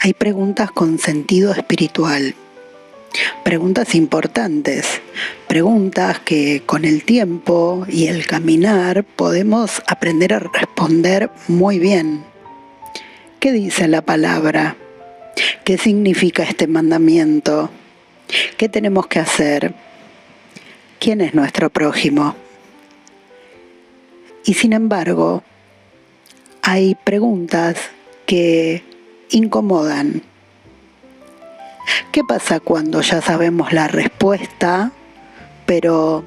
Hay preguntas con sentido espiritual, preguntas importantes, preguntas que con el tiempo y el caminar podemos aprender a responder muy bien. ¿Qué dice la palabra? ¿Qué significa este mandamiento? ¿Qué tenemos que hacer? ¿Quién es nuestro prójimo? Y sin embargo, hay preguntas que incomodan. ¿Qué pasa cuando ya sabemos la respuesta, pero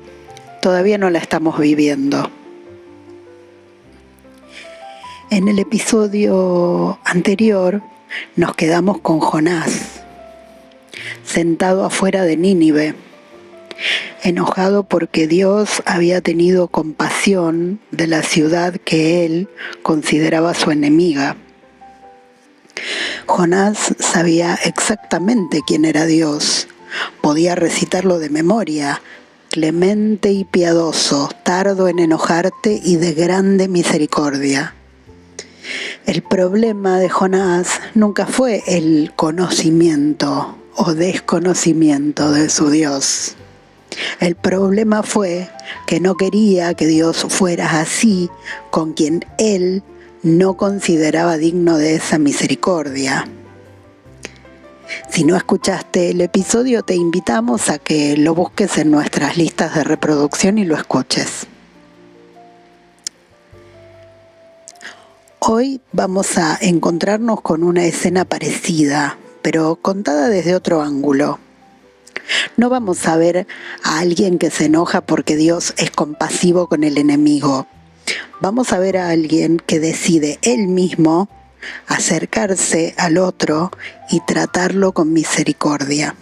todavía no la estamos viviendo? En el episodio anterior nos quedamos con Jonás, sentado afuera de Nínive, enojado porque Dios había tenido compasión de la ciudad que él consideraba su enemiga. Jonás sabía exactamente quién era Dios, podía recitarlo de memoria: clemente y piadoso, tardo en enojarte y de grande misericordia. El problema de Jonás nunca fue el conocimiento o desconocimiento de su Dios. El problema fue que no quería que Dios fuera así con quien él no consideraba digno de esa misericordia. Si no escuchaste el episodio, te invitamos a que lo busques en nuestras listas de reproducción y lo escuches. Hoy vamos a encontrarnos con una escena parecida, pero contada desde otro ángulo. No vamos a ver a alguien que se enoja porque Dios es compasivo con el enemigo. Vamos a ver a alguien que decide él mismo acercarse al otro y tratarlo con misericordia.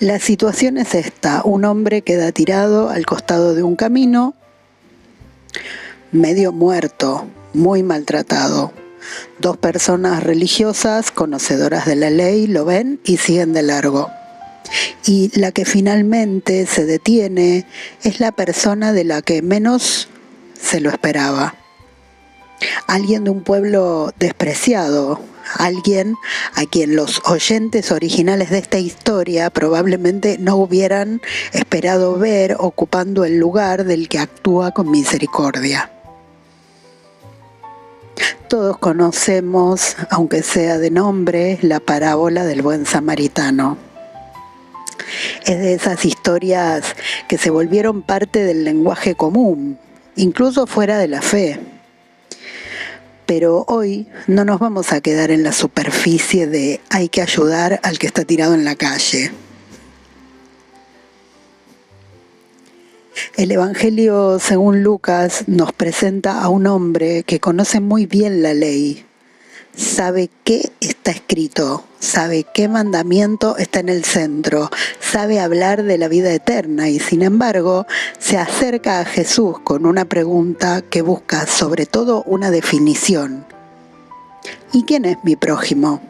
La situación es esta: un hombre queda tirado al costado de un camino, medio muerto, muy maltratado. Dos personas religiosas, conocedoras de la ley, lo ven y siguen de largo. Y la que finalmente se detiene es la persona de la que menos se lo esperaba. Alguien de un pueblo despreciado, alguien a quien los oyentes originales de esta historia probablemente no hubieran esperado ver ocupando el lugar del que actúa con misericordia. Todos conocemos, aunque sea de nombre, la parábola del buen samaritano. Es de esas historias que se volvieron parte del lenguaje común, incluso fuera de la fe. Pero hoy no nos vamos a quedar en la superficie de hay que ayudar al que está tirado en la calle. El Evangelio según Lucas nos presenta a un hombre que conoce muy bien la ley, sabe qué está escrito, sabe qué mandamiento está en el centro, sabe hablar de la vida eterna y sin embargo se acerca a Jesús con una pregunta que busca sobre todo una definición. ¿Y quién es mi prójimo?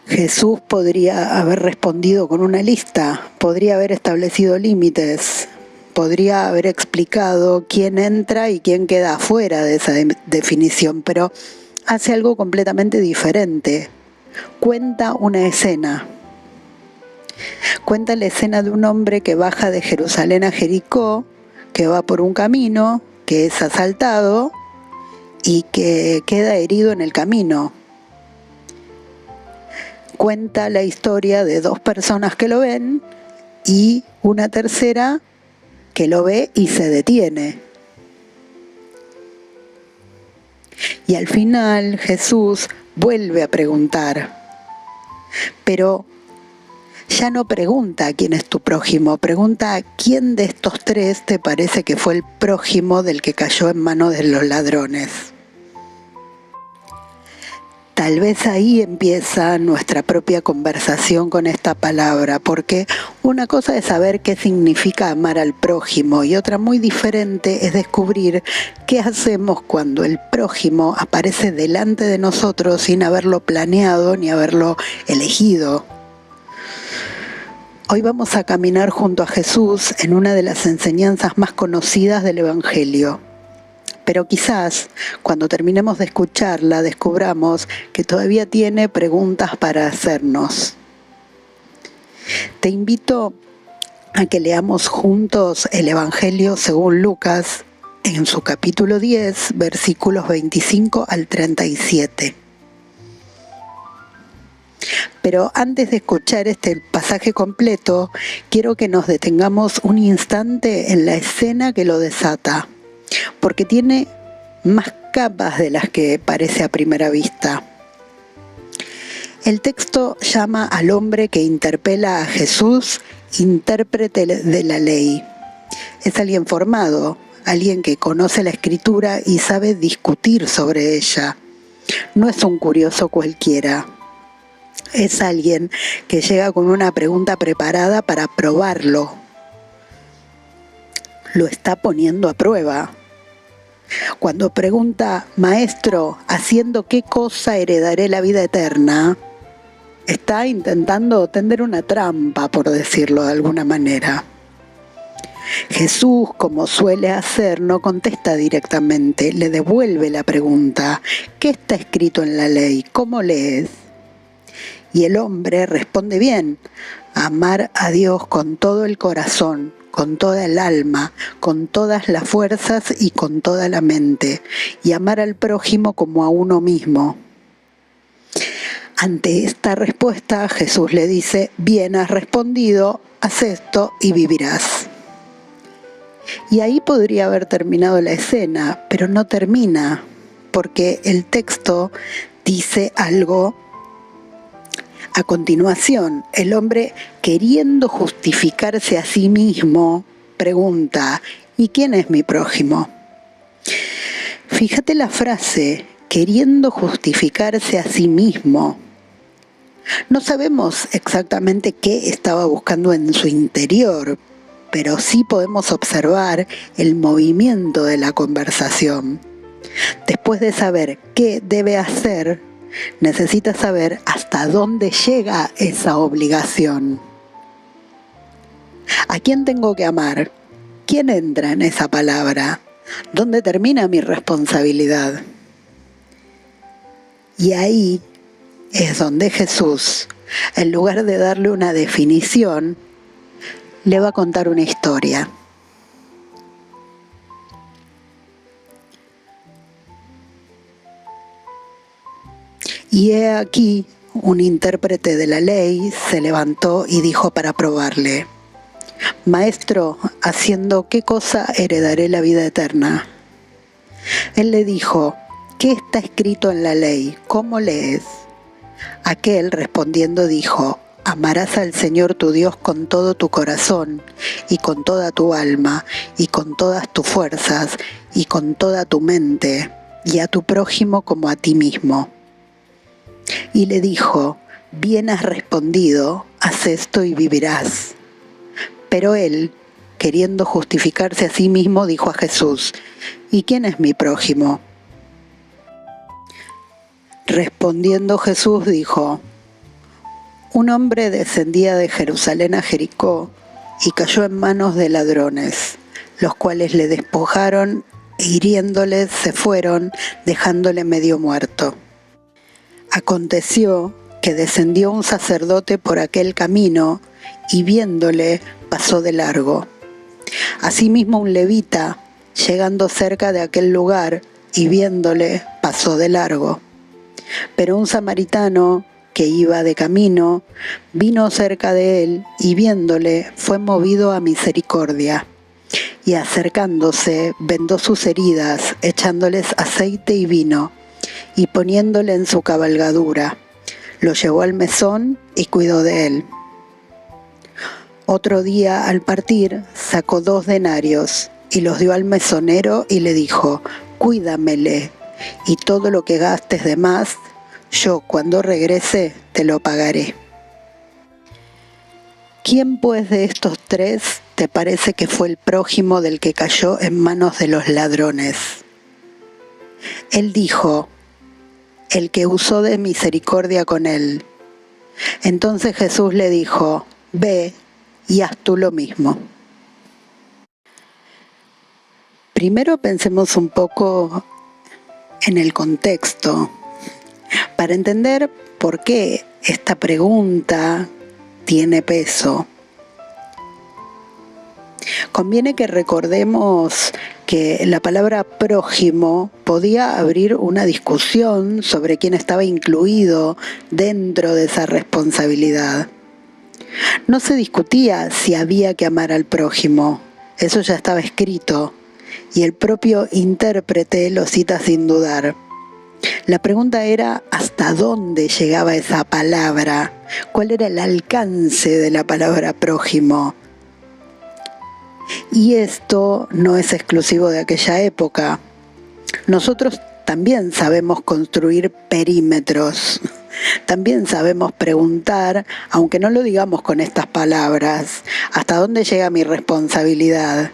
Jesús podría haber respondido con una lista, podría haber establecido límites, podría haber explicado quién entra y quién queda afuera de esa definición, pero hace algo completamente diferente. Cuenta una escena. Cuenta la escena de un hombre que baja de Jerusalén a Jericó, que va por un camino, que es asaltado y que queda herido en el camino. Cuenta la historia de dos personas que lo ven y una tercera que lo ve y se detiene. Y al final Jesús vuelve a preguntar, pero ya no pregunta quién es tu prójimo, pregunta quién de estos tres te parece que fue el prójimo del que cayó en manos de los ladrones. Tal vez ahí empieza nuestra propia conversación con esta palabra, porque una cosa es saber qué significa amar al prójimo y otra muy diferente es descubrir qué hacemos cuando el prójimo aparece delante de nosotros sin haberlo planeado ni haberlo elegido. Hoy vamos a caminar junto a Jesús en una de las enseñanzas más conocidas del Evangelio. Pero quizás cuando terminemos de escucharla descubramos que todavía tiene preguntas para hacernos. Te invito a que leamos juntos el Evangelio según Lucas en su capítulo 10, versículos 25 al 37. Pero antes de escuchar este pasaje completo, quiero que nos detengamos un instante en la escena que lo desata, porque tiene más capas de las que parece a primera vista. El texto llama al hombre que interpela a Jesús intérprete de la ley. Es alguien formado, alguien que conoce la Escritura y sabe discutir sobre ella. No es un curioso cualquiera. Es alguien que llega con una pregunta preparada para probarlo. Lo está poniendo a prueba. Cuando pregunta, Maestro, ¿haciendo qué cosa heredaré la vida eterna?, está intentando tender una trampa, por decirlo de alguna manera. Jesús, como suele hacer, no contesta directamente, le devuelve la pregunta. ¿Qué está escrito en la ley? ¿Cómo lees? Y el hombre responde bien: amar a Dios con todo el corazón, con toda el alma, con todas las fuerzas y con toda la mente, y amar al prójimo como a uno mismo. Ante esta respuesta, Jesús le dice: bien has respondido, haz esto y vivirás. Y ahí podría haber terminado la escena, pero no termina, porque el texto dice algo a continuación. El hombre, queriendo justificarse a sí mismo, pregunta: ¿y quién es mi prójimo? Fíjate la frase, queriendo justificarse a sí mismo. No sabemos exactamente qué estaba buscando en su interior, pero sí podemos observar el movimiento de la conversación. Después de saber qué debe hacer, necesita saber hasta dónde llega esa obligación. ¿A quién tengo que amar? ¿Quién entra en esa palabra? ¿Dónde termina mi responsabilidad? Y ahí es donde Jesús, en lugar de darle una definición, le va a contar una historia. Y he aquí, un intérprete de la ley se levantó y dijo para probarle: Maestro, ¿haciendo qué cosa heredaré la vida eterna? Él le dijo: ¿qué está escrito en la ley? ¿Cómo lees? Aquel respondiendo dijo: amarás al Señor tu Dios con todo tu corazón, y con toda tu alma, y con todas tus fuerzas, y con toda tu mente, y a tu prójimo como a ti mismo. Y le dijo: bien has respondido, haz esto y vivirás. Pero él, queriendo justificarse a sí mismo, dijo a Jesús: ¿y quién es mi prójimo? Respondiendo Jesús dijo: un hombre descendía de Jerusalén a Jericó y cayó en manos de ladrones, los cuales le despojaron e hiriéndole se fueron, dejándole medio muerto. Aconteció que descendió un sacerdote por aquel camino y viéndole pasó de largo. Asimismo un levita, llegando cerca de aquel lugar y viéndole pasó de largo. Pero un samaritano que iba de camino vino cerca de él y viéndole fue movido a misericordia. Y acercándose vendó sus heridas, echándoles aceite y vino, y poniéndole en su cabalgadura, lo llevó al mesón y cuidó de él. Otro día al partir sacó 2 denarios y los dio al mesonero y le dijo: cuídamele, y todo lo que gastes de más, yo cuando regrese te lo pagaré. ¿Quién pues de estos 3 te parece que fue el prójimo del que cayó en manos de los ladrones? Él dijo: el que usó de misericordia con él. Entonces Jesús le dijo: ve y haz tú lo mismo. Primero pensemos un poco en el contexto para entender por qué esta pregunta tiene peso. Conviene que recordemos que la palabra prójimo podía abrir una discusión sobre quién estaba incluido dentro de esa responsabilidad. No se discutía si había que amar al prójimo, eso ya estaba escrito, y el propio intérprete lo cita sin dudar. La pregunta era ¿hasta dónde llegaba esa palabra? ¿Cuál era el alcance de la palabra prójimo? Y esto no es exclusivo de aquella época. Nosotros también sabemos construir perímetros. También sabemos preguntar, aunque no lo digamos con estas palabras, ¿hasta dónde llega mi responsabilidad?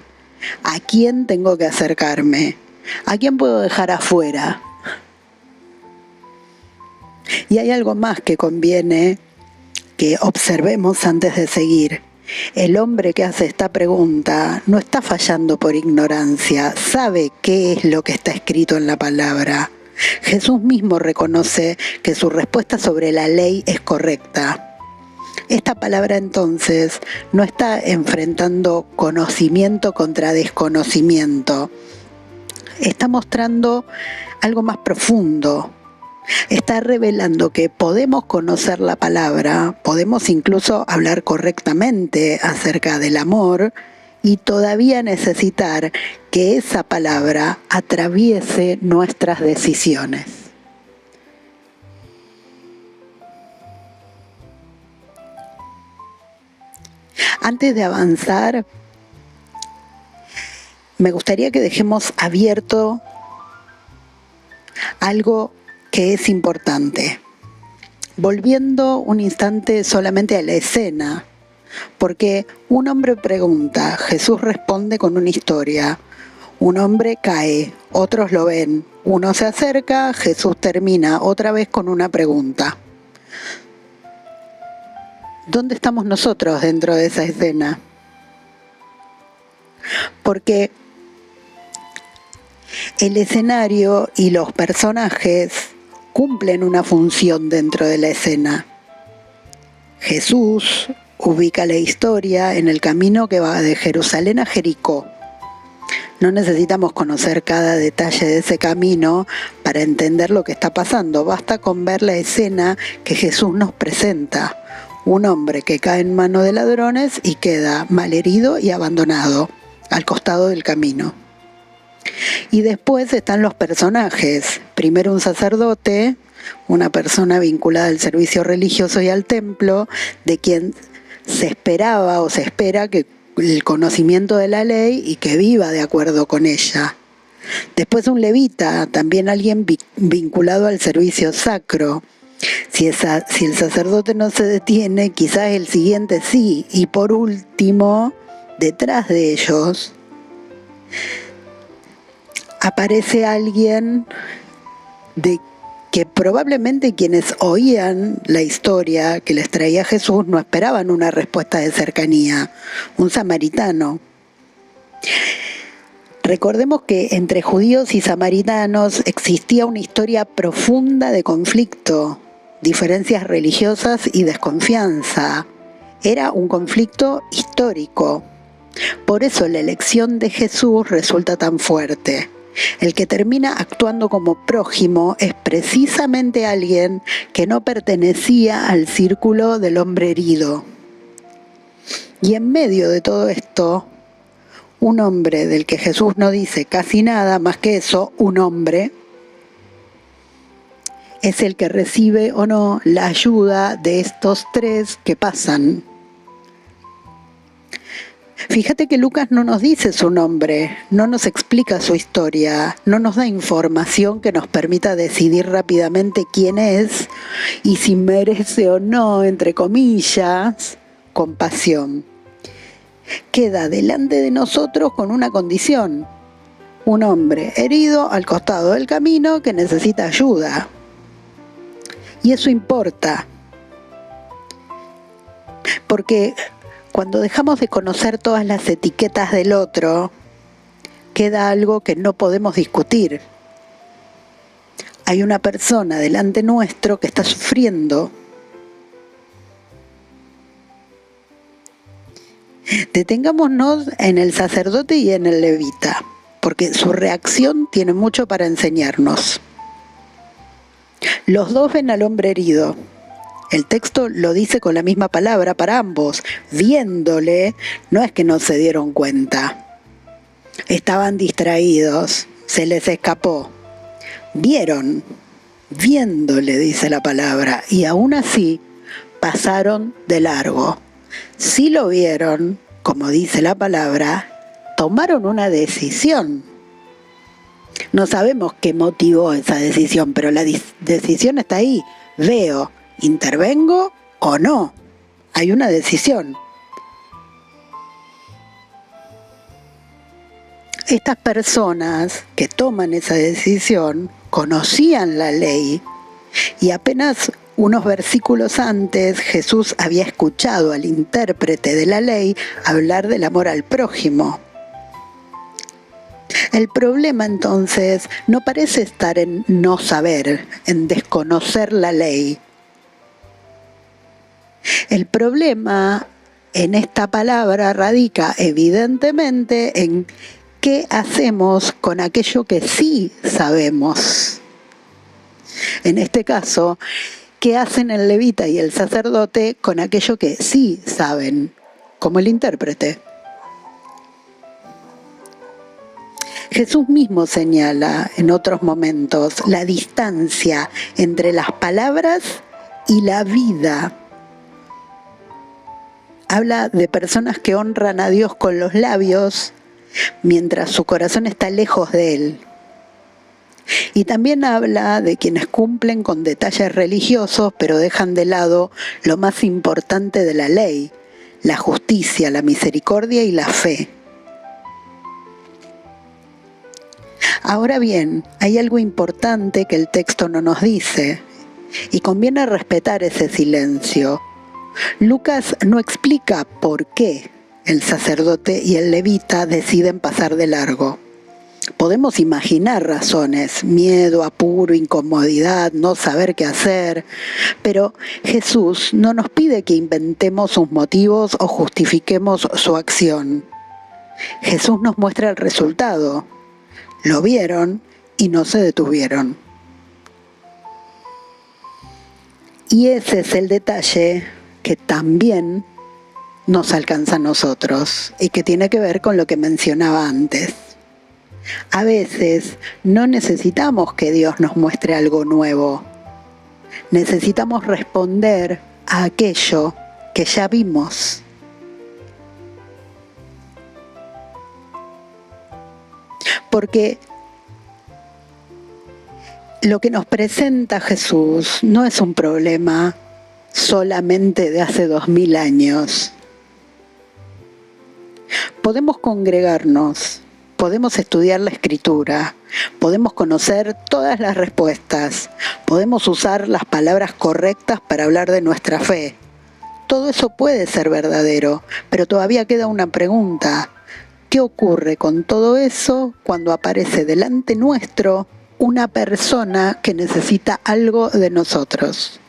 ¿A quién tengo que acercarme? ¿A quién puedo dejar afuera? Y hay algo más que conviene que observemos antes de seguir. El hombre que hace esta pregunta no está fallando por ignorancia, sabe qué es lo que está escrito en la palabra. Jesús mismo reconoce que su respuesta sobre la ley es correcta. Esta palabra entonces no está enfrentando conocimiento contra desconocimiento. Está mostrando algo más profundo. Está revelando que podemos conocer la palabra, podemos incluso hablar correctamente acerca del amor y todavía necesitar que esa palabra atraviese nuestras decisiones. Antes de avanzar, me gustaría que dejemos abierto algo que es importante. Volviendo un instante solamente a la escena, porque un hombre pregunta, Jesús responde con una historia. Un hombre cae, otros lo ven, uno se acerca, Jesús termina otra vez con una pregunta. ¿Dónde estamos nosotros dentro de esa escena? Porque el escenario y los personajes cumplen una función dentro de la escena. Jesús ubica la historia en el camino que va de Jerusalén a Jericó. No necesitamos conocer cada detalle de ese camino para entender lo que está pasando. Basta con ver la escena que Jesús nos presenta. Un hombre que cae en manos de ladrones y queda malherido y abandonado al costado del camino. Y después están los personajes. Primero un sacerdote, una persona vinculada al servicio religioso y al templo, de quien se esperaba o se espera que el conocimiento de la ley y que viva de acuerdo con ella. Después un levita, también alguien vinculado al servicio sacro. Si el sacerdote no se detiene, quizás el siguiente sí. Y por último, detrás de ellos, aparece alguien de que probablemente quienes oían la historia que les traía Jesús no esperaban una respuesta de cercanía, un samaritano. Recordemos que entre judíos y samaritanos existía una historia profunda de conflicto, diferencias religiosas y desconfianza. Era un conflicto histórico. Por eso la elección de Jesús resulta tan fuerte. El que termina actuando como prójimo es precisamente alguien que no pertenecía al círculo del hombre herido. Y en medio de todo esto, un hombre del que Jesús no dice casi nada, más que eso, un hombre, es el que recibe o no la ayuda de estos tres que pasan. Fíjate que Lucas no nos dice su nombre, no nos explica su historia, no nos da información que nos permita decidir rápidamente quién es y si merece o no, entre comillas, compasión. Queda delante de nosotros con una condición: un hombre herido al costado del camino que necesita ayuda. Y eso importa, porque Cuando dejamos de conocer todas las etiquetas del otro, queda algo que no podemos discutir. Hay una persona delante nuestro que está sufriendo. Detengámonos en el sacerdote y en el levita, porque su reacción tiene mucho para enseñarnos. Los dos ven al hombre herido. El texto lo dice con la misma palabra para ambos. Viéndole, no es que no se dieron cuenta. Estaban distraídos, se les escapó. Vieron, viéndole, dice la palabra, y aún así pasaron de largo. Si lo vieron, como dice la palabra, tomaron una decisión. No sabemos qué motivó esa decisión, pero la decisión está ahí. Veo, ¿intervengo o no? Hay una decisión. Estas personas que toman esa decisión conocían la ley y apenas unos versículos antes Jesús había escuchado al intérprete de la ley hablar del amor al prójimo. El problema entonces no parece estar en no saber, en desconocer la ley. El problema en esta palabra radica evidentemente en qué hacemos con aquello que sí sabemos. En este caso, ¿qué hacen el levita y el sacerdote con aquello que sí saben, como el intérprete? Jesús mismo señala en otros momentos la distancia entre las palabras y la vida. Habla de personas que honran a Dios con los labios, mientras su corazón está lejos de Él. Y también habla de quienes cumplen con detalles religiosos, pero dejan de lado lo más importante de la ley, la justicia, la misericordia y la fe. Ahora bien, hay algo importante que el texto no nos dice, y conviene respetar ese silencio. Lucas no explica por qué el sacerdote y el levita deciden pasar de largo. Podemos imaginar razones: miedo, apuro, incomodidad, no saber qué hacer, pero Jesús no nos pide que inventemos sus motivos o justifiquemos su acción. Jesús nos muestra el resultado. Lo vieron y no se detuvieron. Y ese es el detalle que también nos alcanza a nosotros y que tiene que ver con lo que mencionaba antes. A veces no necesitamos que Dios nos muestre algo nuevo. Necesitamos responder a aquello que ya vimos. Porque lo que nos presenta Jesús no es un problema solamente de hace 2000 años. Podemos congregarnos, podemos estudiar la Escritura, podemos conocer todas las respuestas, podemos usar las palabras correctas para hablar de nuestra fe. Todo eso puede ser verdadero, pero todavía queda una pregunta. ¿Qué ocurre con todo eso cuando aparece delante nuestro una persona que necesita algo de nosotros?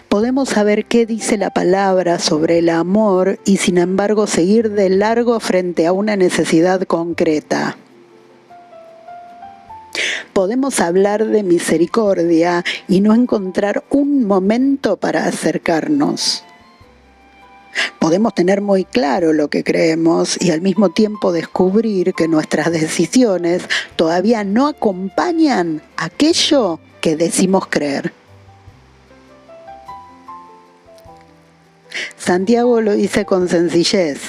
Podemos saber qué dice la palabra sobre el amor y sin embargo seguir de largo frente a una necesidad concreta. Podemos hablar de misericordia y no encontrar un momento para acercarnos. Podemos tener muy claro lo que creemos y al mismo tiempo descubrir que nuestras decisiones todavía no acompañan aquello que decimos creer. Santiago lo dice con sencillez: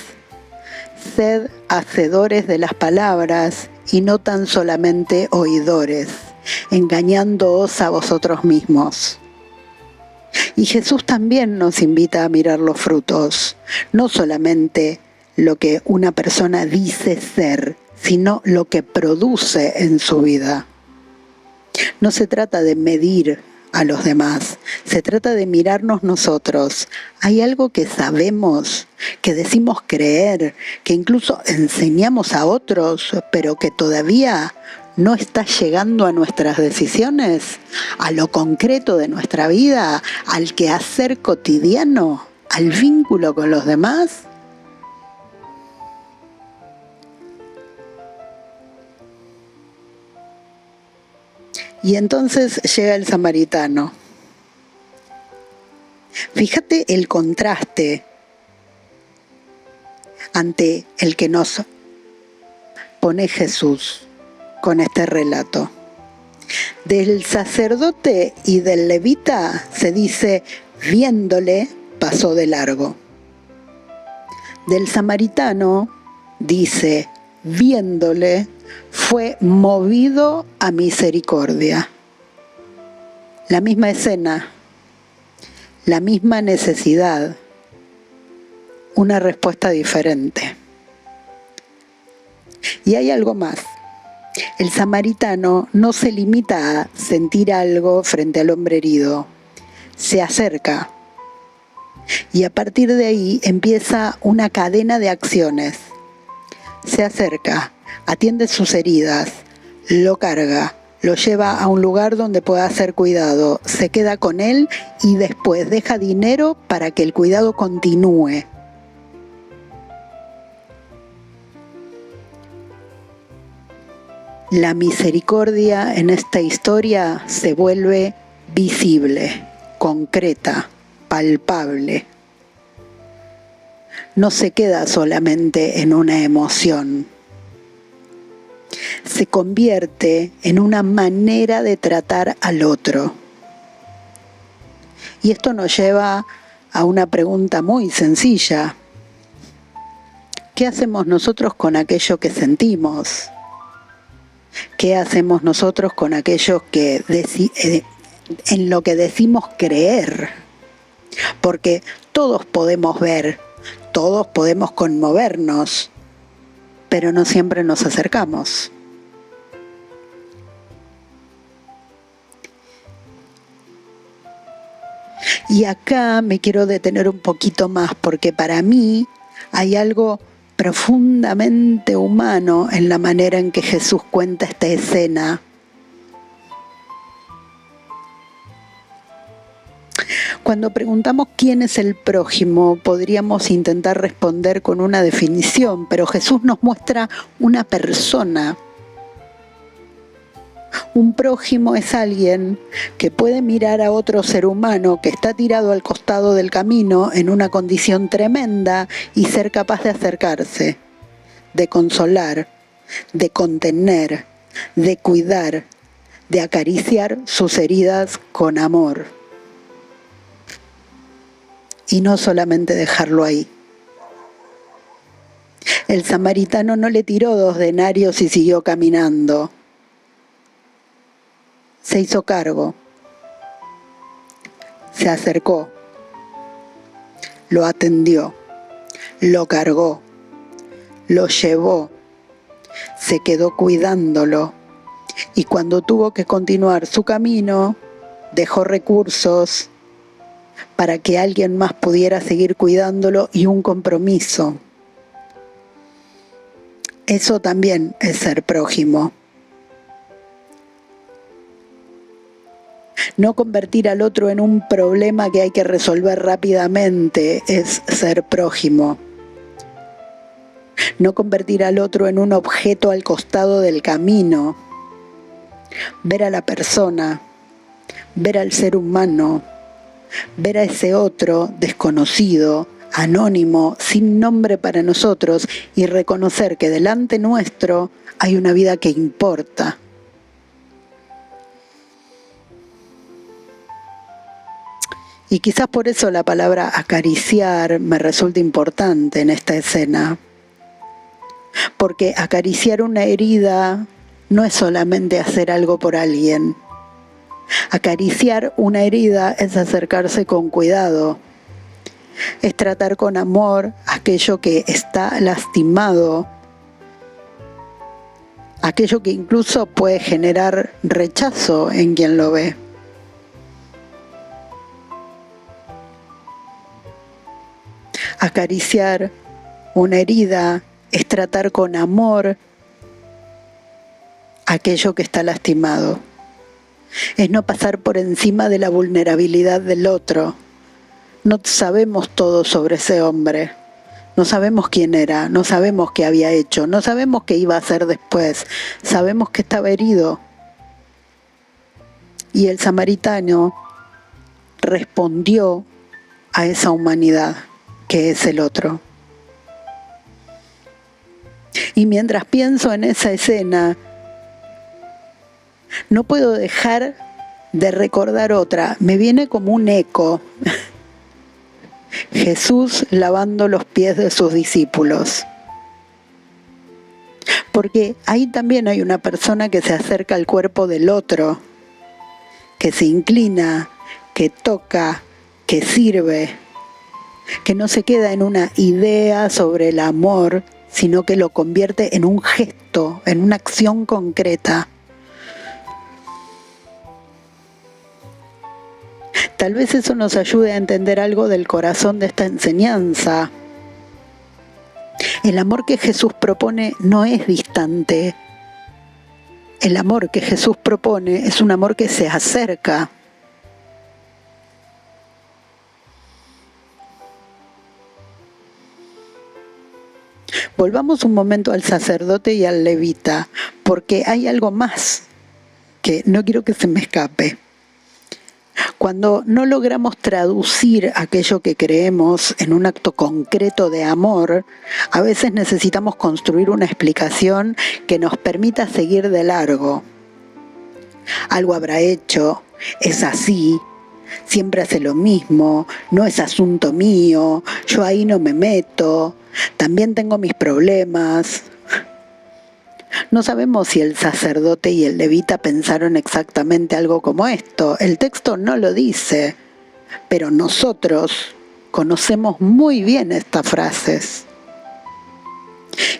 sed hacedores de las palabras y no tan solamente oidores, engañándoos a vosotros mismos. Y Jesús también nos invita a mirar los frutos, no solamente lo que una persona dice ser, sino lo que produce en su vida. No se trata de medir a los demás, se trata de mirarnos nosotros. Hay algo que sabemos, que decimos creer, que incluso enseñamos a otros, pero que todavía no está llegando a nuestras decisiones, a lo concreto de nuestra vida, al quehacer cotidiano, al vínculo con los demás. Y entonces llega el samaritano. Fíjate el contraste ante el que nos pone Jesús con este relato. Del sacerdote y del levita se dice, viéndole, pasó de largo. Del samaritano dice, viéndole, fue movido a misericordia. La misma escena, la misma necesidad, una respuesta diferente. Y hay algo más. El samaritano no se limita a sentir algo frente al hombre herido, se acerca. Y a partir de ahí empieza una cadena de acciones. Se acerca, atiende sus heridas, lo carga, lo lleva a un lugar donde pueda ser cuidado, se queda con él y después deja dinero para que el cuidado continúe. La misericordia en esta historia se vuelve visible, concreta, palpable. No se queda solamente en una emoción. Se convierte en una manera de tratar al otro. Y esto nos lleva a una pregunta muy sencilla. ¿Qué hacemos nosotros con aquello que sentimos? ¿Qué hacemos nosotros con aquello que en lo que decimos creer? Porque todos podemos ver, todos podemos conmovernos, pero no siempre nos acercamos. Y acá me quiero detener un poquito más, porque para mí hay algo profundamente humano en la manera en que Jesús cuenta esta escena. Cuando preguntamos quién es el prójimo, podríamos intentar responder con una definición, pero Jesús nos muestra una persona. Un prójimo es alguien que puede mirar a otro ser humano que está tirado al costado del camino en una condición tremenda y ser capaz de acercarse, de consolar, de contener, de cuidar, de acariciar sus heridas con amor. Y no solamente dejarlo ahí. El samaritano no le tiró 2 denarios y siguió caminando. Se hizo cargo, se acercó, lo atendió, lo cargó, lo llevó, se quedó cuidándolo y cuando tuvo que continuar su camino, dejó recursos para que alguien más pudiera seguir cuidándolo y un compromiso. Eso también es ser prójimo. No convertir al otro en un problema que hay que resolver rápidamente es ser prójimo. No convertir al otro en un objeto al costado del camino. Ver a la persona, ver al ser humano, ver a ese otro desconocido, anónimo, sin nombre para nosotros y reconocer que delante nuestro hay una vida que importa. Y quizás por eso la palabra acariciar me resulta importante en esta escena. Porque acariciar una herida no es solamente hacer algo por alguien. Acariciar una herida es acercarse con cuidado. Es tratar con amor aquello que está lastimado. Aquello que incluso puede generar rechazo en quien lo ve. Acariciar una herida es tratar con amor aquello que está lastimado. Es no pasar por encima de la vulnerabilidad del otro. No sabemos todo sobre ese hombre. No sabemos quién era, no sabemos qué había hecho, no sabemos qué iba a hacer después. Sabemos que estaba herido. Y el samaritano respondió a esa humanidad que es el otro. Y mientras pienso en esa escena, no puedo dejar de recordar otra. Me viene como un eco. Jesús lavando los pies de sus discípulos. Porque ahí también hay una persona que se acerca al cuerpo del otro, que se inclina, que toca, que sirve, que no se queda en una idea sobre el amor, sino que lo convierte en un gesto, en una acción concreta. Tal vez eso nos ayude a entender algo del corazón de esta enseñanza. El amor que Jesús propone no es distante. El amor que Jesús propone es un amor que se acerca. Volvamos un momento al sacerdote y al levita, porque hay algo más que no quiero que se me escape. Cuando no logramos traducir aquello que creemos en un acto concreto de amor, a veces necesitamos construir una explicación que nos permita seguir de largo. Algo habrá hecho, es así, siempre hace lo mismo, no es asunto mío, yo ahí no me meto, también tengo mis problemas. No sabemos si el sacerdote y el levita pensaron exactamente algo como esto. El texto no lo dice, pero nosotros conocemos muy bien estas frases.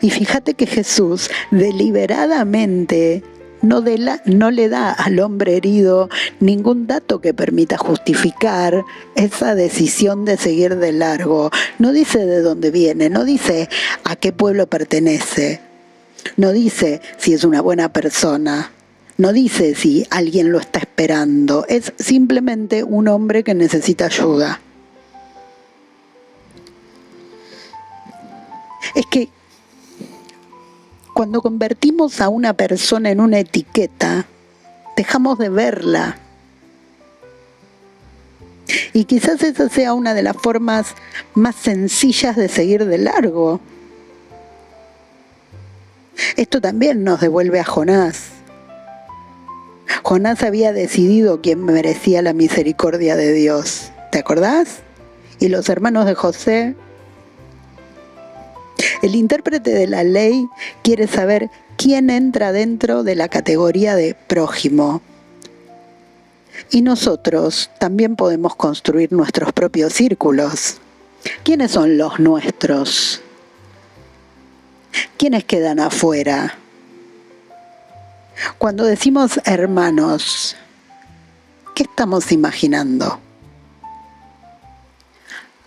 Y fíjate que Jesús deliberadamente no le da al hombre herido ningún dato que permita justificar esa decisión de seguir de largo. No dice de dónde viene, no dice a qué pueblo pertenece. No dice si es una buena persona, no dice si alguien lo está esperando, es simplemente un hombre que necesita ayuda. Es que cuando convertimos a una persona en una etiqueta, dejamos de verla. Y quizás esa sea una de las formas más sencillas de seguir de largo. Esto también nos devuelve a Jonás. Jonás había decidido quién merecía la misericordia de Dios. ¿Te acordás? Y los hermanos de José. El intérprete de la ley quiere saber quién entra dentro de la categoría de prójimo. Y nosotros también podemos construir nuestros propios círculos. ¿Quiénes son los nuestros? ¿Quiénes quedan afuera? Cuando decimos hermanos, ¿qué estamos imaginando?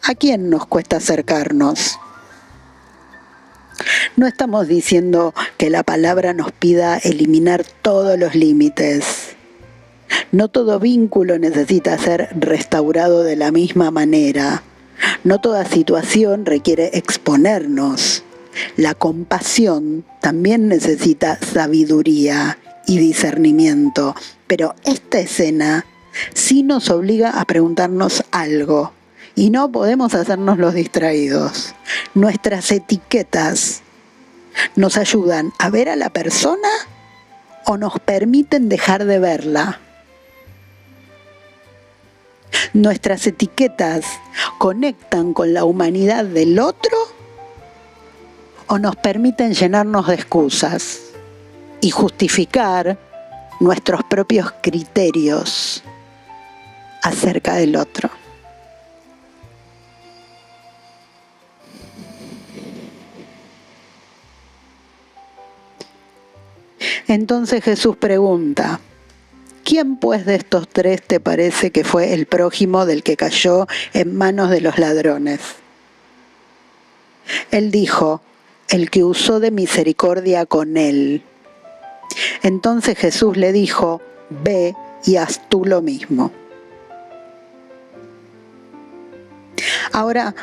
¿A quién nos cuesta acercarnos? No estamos diciendo que la palabra nos pida eliminar todos los límites. No todo vínculo necesita ser restaurado de la misma manera. No toda situación requiere exponernos. La compasión también necesita sabiduría y discernimiento, pero esta escena sí nos obliga a preguntarnos algo y no podemos hacernos los distraídos. Nuestras etiquetas nos ayudan a ver a la persona o nos permiten dejar de verla. Nuestras etiquetas conectan con la humanidad del otro o nos permiten llenarnos de excusas y justificar nuestros propios criterios acerca del otro. Entonces Jesús pregunta: ¿quién pues de estos tres te parece que fue el prójimo del que cayó en manos de los ladrones? Él dijo, el que usó de misericordia con él. Entonces Jesús le dijo, ve y haz tú lo mismo. Ahora,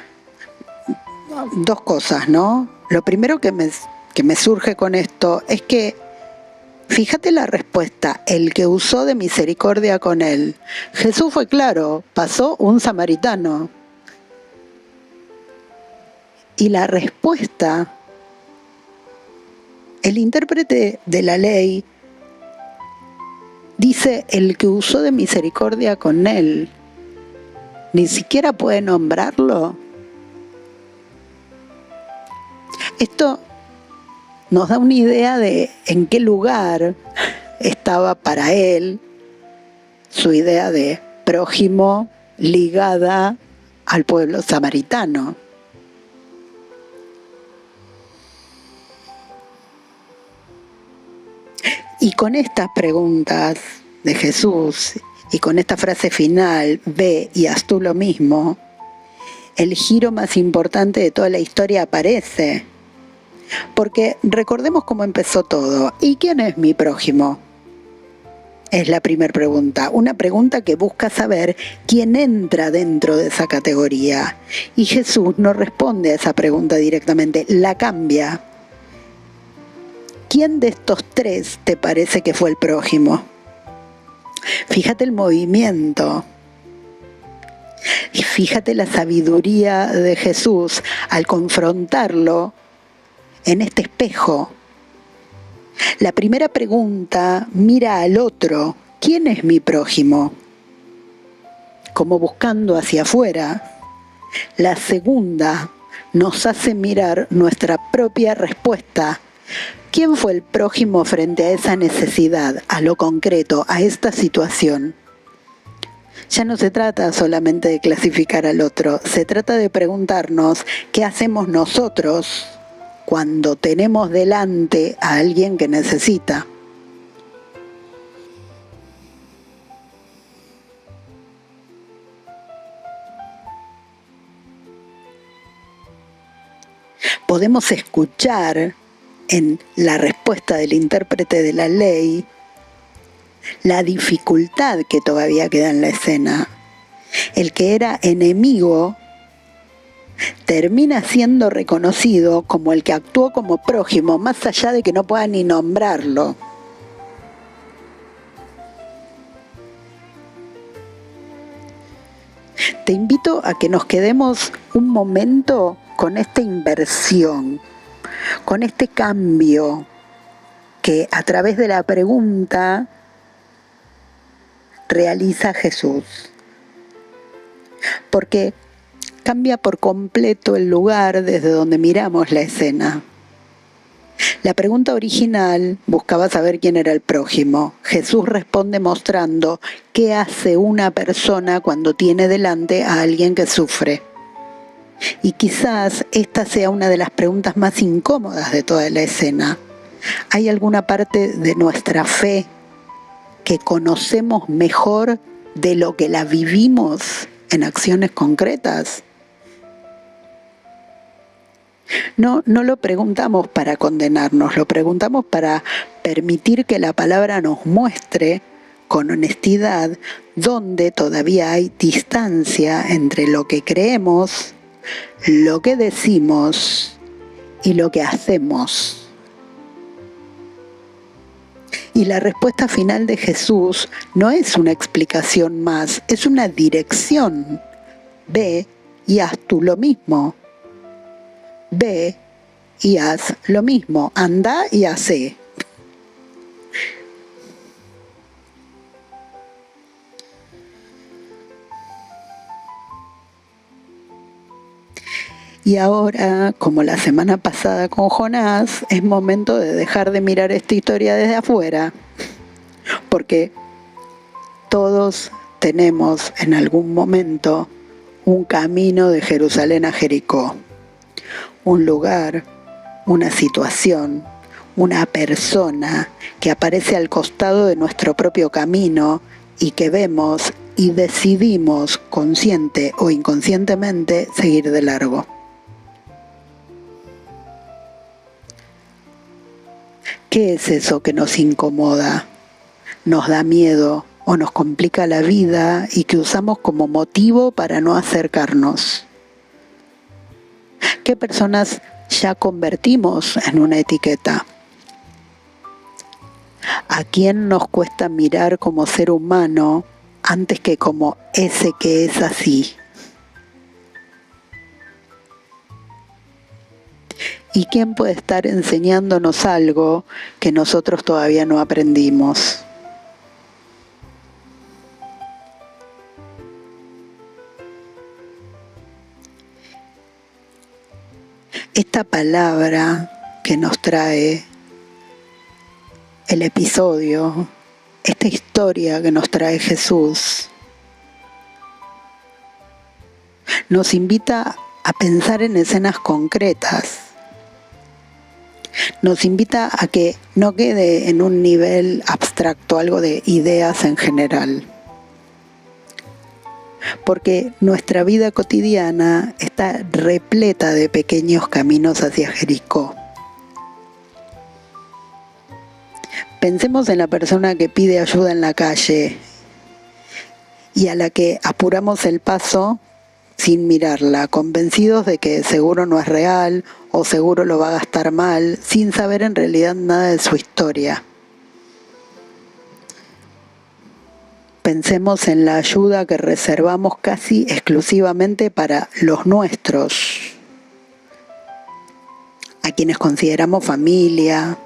dos cosas, ¿no? Lo primero que me surge con esto es que, fíjate la respuesta, el que usó de misericordia con él. Jesús fue claro, pasó un samaritano. Y la respuesta, el intérprete de la ley dice, el que usó de misericordia con él, ni siquiera puede nombrarlo. Esto nos da una idea de en qué lugar estaba para él su idea de prójimo ligada al pueblo samaritano. Y con estas preguntas de Jesús y con esta frase final, ve y haz tú lo mismo, el giro más importante de toda la historia aparece. Porque recordemos cómo empezó todo. ¿Y quién es mi prójimo? Es la primera pregunta. Una pregunta que busca saber quién entra dentro de esa categoría. Y Jesús no responde a esa pregunta directamente, la cambia. ¿Quién de estos tres te parece que fue el prójimo? Fíjate el movimiento. Y fíjate la sabiduría de Jesús al confrontarlo en este espejo. La primera pregunta mira al otro, ¿quién es mi prójimo? Como buscando hacia afuera. La segunda nos hace mirar nuestra propia respuesta. ¿Quién fue el prójimo frente a esa necesidad, a lo concreto, a esta situación? Ya no se trata solamente de clasificar al otro, se trata de preguntarnos qué hacemos nosotros cuando tenemos delante a alguien que necesita. Podemos escuchar en la respuesta del intérprete de la ley la dificultad que todavía queda en la escena. El que era enemigo termina siendo reconocido como el que actuó como prójimo, más allá de que no pueda ni nombrarlo. Te invito a que nos quedemos un momento con esta inversión, con este cambio que a través de la pregunta realiza Jesús. Porque cambia por completo el lugar desde donde miramos la escena. La pregunta original buscaba saber quién era el prójimo. Jesús responde mostrando qué hace una persona cuando tiene delante a alguien que sufre. Y quizás esta sea una de las preguntas más incómodas de toda la escena. ¿Hay alguna parte de nuestra fe que conocemos mejor de lo que la vivimos en acciones concretas? No lo preguntamos para condenarnos, lo preguntamos para permitir que la palabra nos muestre con honestidad dónde todavía hay distancia entre lo que creemos, lo que decimos y lo que hacemos. Y la respuesta final de Jesús no es una explicación más, es una dirección. Ve y haz tú lo mismo. Ve y haz lo mismo. Anda y hace. Y ahora, como la semana pasada con Jonás, es momento de dejar de mirar esta historia desde afuera, porque todos tenemos en algún momento un camino de Jerusalén a Jericó, un lugar, una situación, una persona que aparece al costado de nuestro propio camino y que vemos y decidimos, consciente o inconscientemente, seguir de largo. ¿Qué es eso que nos incomoda, nos da miedo o nos complica la vida y que usamos como motivo para no acercarnos? ¿Qué personas ya convertimos en una etiqueta? ¿A quién nos cuesta mirar como ser humano antes que como ese que es así? ¿Y quién puede estar enseñándonos algo que nosotros todavía no aprendimos? Esta palabra que nos trae el episodio, esta historia que nos trae Jesús, nos invita a pensar en escenas concretas. Nos invita a que no quede en un nivel abstracto, algo de ideas en general. Porque nuestra vida cotidiana está repleta de pequeños caminos hacia Jericó. Pensemos en la persona que pide ayuda en la calle y a la que apuramos el paso sin mirarla, convencidos de que seguro no es real o seguro lo va a gastar mal, sin saber en realidad nada de su historia. Pensemos en la ayuda que reservamos casi exclusivamente para los nuestros, a quienes consideramos familia,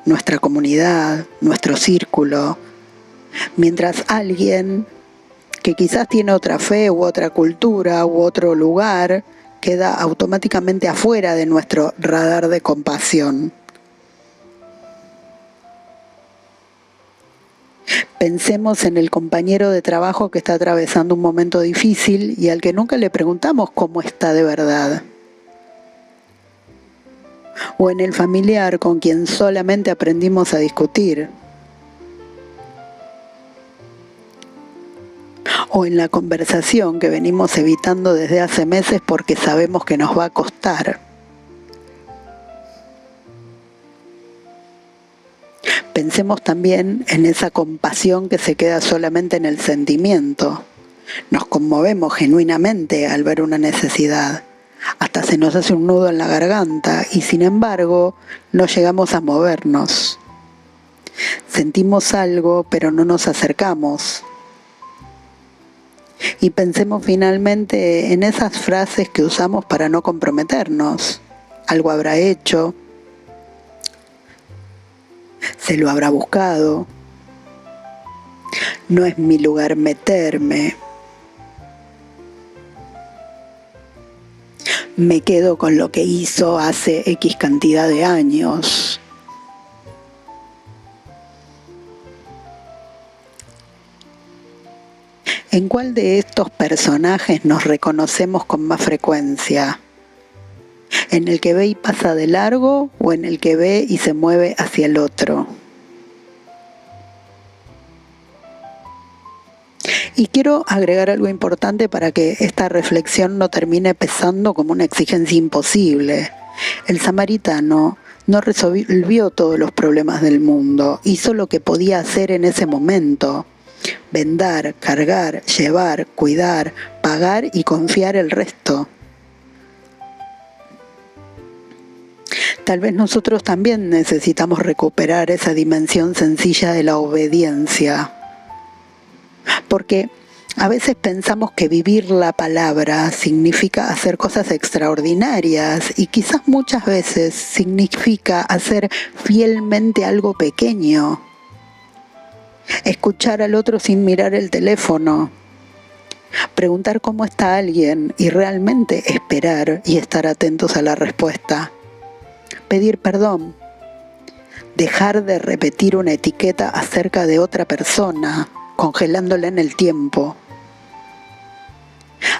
nuestra comunidad, nuestro círculo, mientras alguien que quizás tiene otra fe u otra cultura u otro lugar queda automáticamente afuera de nuestro radar de compasión. Pensemos en el compañero de trabajo que está atravesando un momento difícil y al que nunca le preguntamos cómo está de verdad. O en el familiar con quien solamente aprendimos a discutir. O en la conversación que venimos evitando desde hace meses porque sabemos que nos va a costar. Pensemos también en esa compasión que se queda solamente en el sentimiento. Nos conmovemos genuinamente al ver una necesidad. Hasta se nos hace un nudo en la garganta y sin embargo no llegamos a movernos. Sentimos algo pero no nos acercamos. Y pensemos finalmente en esas frases que usamos para no comprometernos. Algo habrá hecho, se lo habrá buscado, no es mi lugar meterme, me quedo con lo que hizo hace X cantidad de años. ¿En cuál de estos personajes nos reconocemos con más frecuencia? ¿En el que ve y pasa de largo o en el que ve y se mueve hacia el otro? Y quiero agregar algo importante para que esta reflexión no termine pesando como una exigencia imposible. El samaritano no resolvió todos los problemas del mundo, hizo lo que podía hacer en ese momento. Vendar, cargar, llevar, cuidar, pagar y confiar el resto. Tal vez nosotros también necesitamos recuperar esa dimensión sencilla de la obediencia. Porque a veces pensamos que vivir la palabra significa hacer cosas extraordinarias y quizás muchas veces significa hacer fielmente algo pequeño. Escuchar al otro sin mirar el teléfono. Preguntar cómo está alguien y realmente esperar y estar atentos a la respuesta. Pedir perdón. Dejar de repetir una etiqueta acerca de otra persona, congelándola en el tiempo.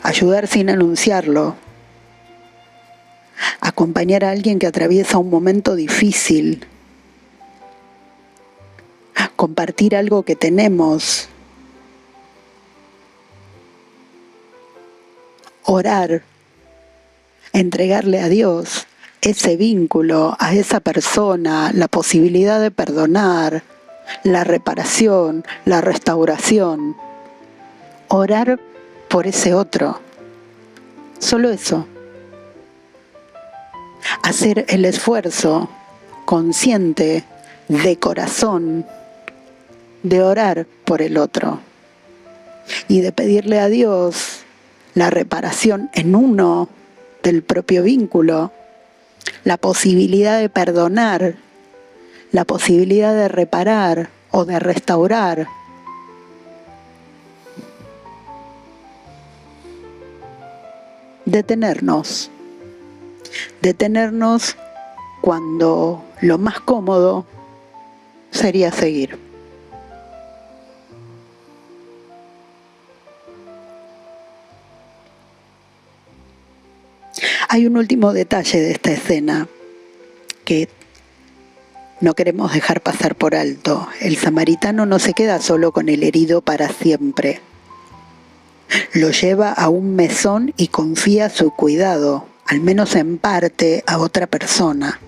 Ayudar sin anunciarlo. Acompañar a alguien que atraviesa un momento difícil. Compartir algo que tenemos. Orar. Entregarle a Dios ese vínculo, a esa persona, la posibilidad de perdonar, la reparación, la restauración. Orar por ese otro. Solo eso. Hacer el esfuerzo consciente, de corazón, de orar por el otro y de pedirle a Dios la reparación en uno del propio vínculo, la posibilidad de perdonar, la posibilidad de reparar o de restaurar. Detenernos cuando lo más cómodo sería seguir. Hay un último detalle de esta escena que no queremos dejar pasar por alto. El samaritano no se queda solo con el herido para siempre. Lo lleva a un mesón y confía su cuidado, al menos en parte, a otra persona.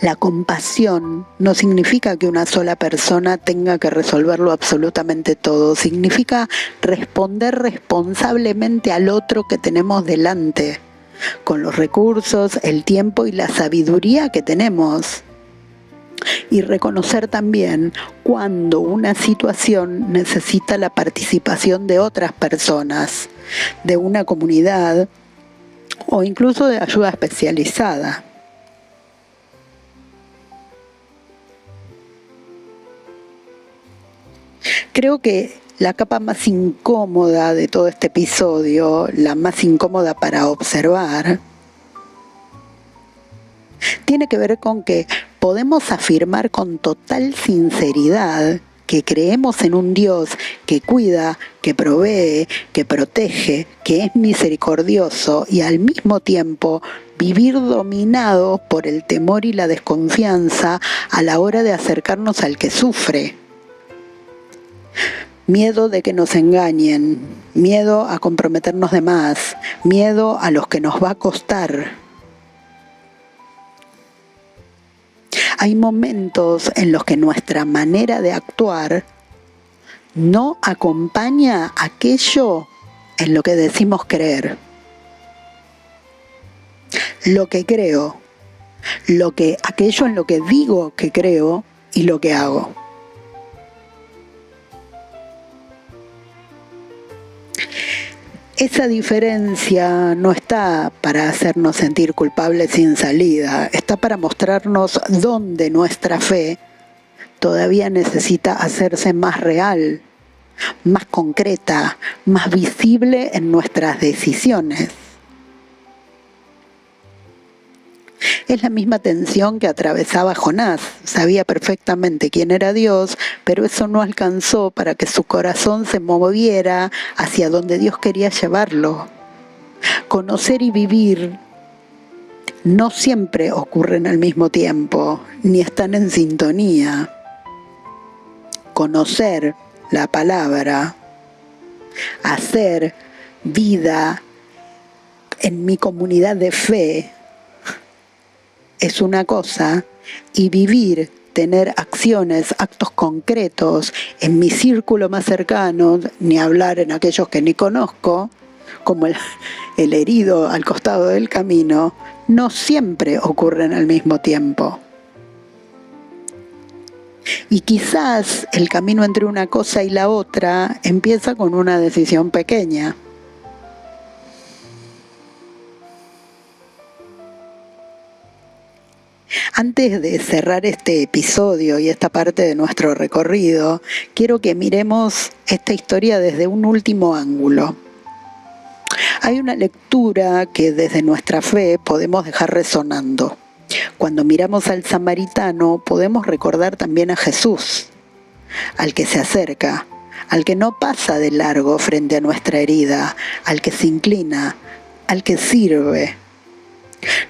La compasión no significa que una sola persona tenga que resolverlo absolutamente todo. Significa responder responsablemente al otro que tenemos delante, con los recursos, el tiempo y la sabiduría que tenemos. Y reconocer también cuando una situación necesita la participación de otras personas, de una comunidad o incluso de ayuda especializada. Creo que la capa más incómoda de todo este episodio, la más incómoda para observar, tiene que ver con que podemos afirmar con total sinceridad que creemos en un Dios que cuida, que provee, que protege, que es misericordioso y al mismo tiempo vivir dominados por el temor y la desconfianza a la hora de acercarnos al que sufre. Miedo de que nos engañen, miedo a comprometernos de más, miedo a los que nos va a costar. Hay momentos en los que nuestra manera de actuar no acompaña aquello en lo que decimos creer. Lo que creo, aquello en lo que digo que creo y lo que hago. Esa diferencia no está para hacernos sentir culpables sin salida, está para mostrarnos dónde nuestra fe todavía necesita hacerse más real, más concreta, más visible en nuestras decisiones. Es la misma tensión que atravesaba Jonás. Sabía perfectamente quién era Dios, pero eso no alcanzó para que su corazón se moviera hacia donde Dios quería llevarlo. Conocer y vivir no siempre ocurren al mismo tiempo, ni están en sintonía. Conocer la palabra, hacer vida en mi comunidad de fe, es una cosa, y vivir, tener acciones, actos concretos en mi círculo más cercano, ni hablar en aquellos que ni conozco, como el herido al costado del camino, no siempre ocurren al mismo tiempo. Y quizás el camino entre una cosa y la otra empieza con una decisión pequeña. Antes de cerrar este episodio y esta parte de nuestro recorrido, quiero que miremos esta historia desde un último ángulo. Hay una lectura que desde nuestra fe podemos dejar resonando. Cuando miramos al samaritano, podemos recordar también a Jesús, al que se acerca, al que no pasa de largo frente a nuestra herida, al que se inclina, al que sirve.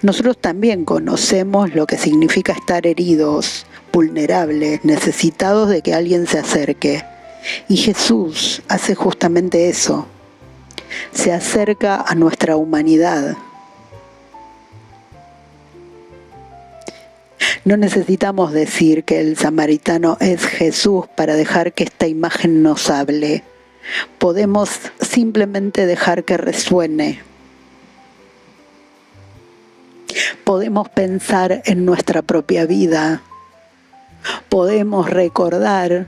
Nosotros también conocemos lo que significa estar heridos, vulnerables, necesitados de que alguien se acerque. Y Jesús hace justamente eso. Se acerca a nuestra humanidad. No necesitamos decir que el samaritano es Jesús para dejar que esta imagen nos hable. Podemos simplemente dejar que resuene. Podemos pensar en nuestra propia vida. Podemos recordar